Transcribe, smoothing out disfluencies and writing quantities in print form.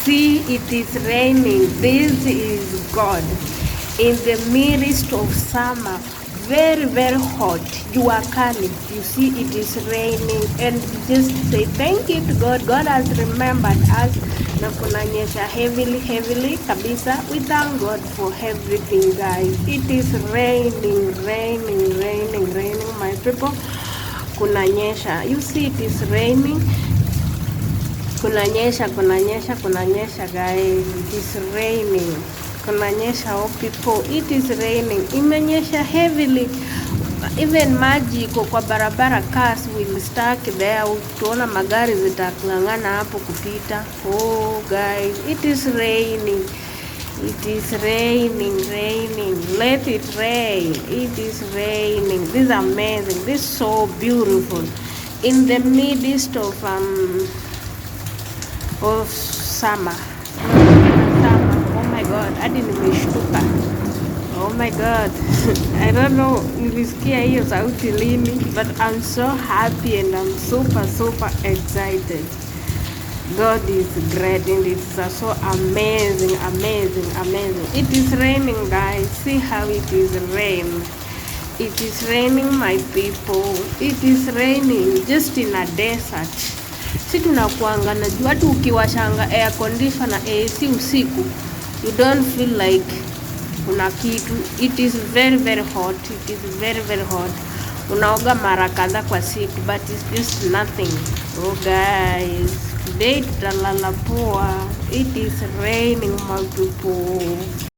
See, it is raining. This is God. In the midst of summer, very, very hot, you are coming. You see, it is raining. And just say thank you to God. God has remembered us. Na kunanyesha heavily, heavily kabisa. We thank God for everything, guys. It is raining, raining, raining, raining, my people. Kunanyesha. You see, it is raining. Kunanyesha, kunanyesha, kunanyesha, guys. It is raining. Kunanyesha, oh people. It is raining. Imenyesha heavily. Even maji iko kwa barabara, cars will stuck there. Tuona magari zitakangana hapo kupita. Oh guys, it is raining. It is raining, raining. Let it rain. It is raining. This is amazing. This is so beautiful. In the midst of summer. Oh my God, hadi nimeshtuka. Oh my God. I don't know nilisikia hiyo sauti lini, but I'm so happy and I'm super, super excited. God is great and it's so amazing, amazing, amazing. It is raining, guys. See how it is rain. It is raining, my people. It is raining just in a desert. Si tunakuanga na jua tu, ukiwashanga air conditioner AC usiku, you don't feel like kuna kitu. It is very, very hot. It is very, very hot. Unaoga mara kadhaa kwa siku, but it's just nothing. Oh guys, today tutalala poa. It is raining, my people.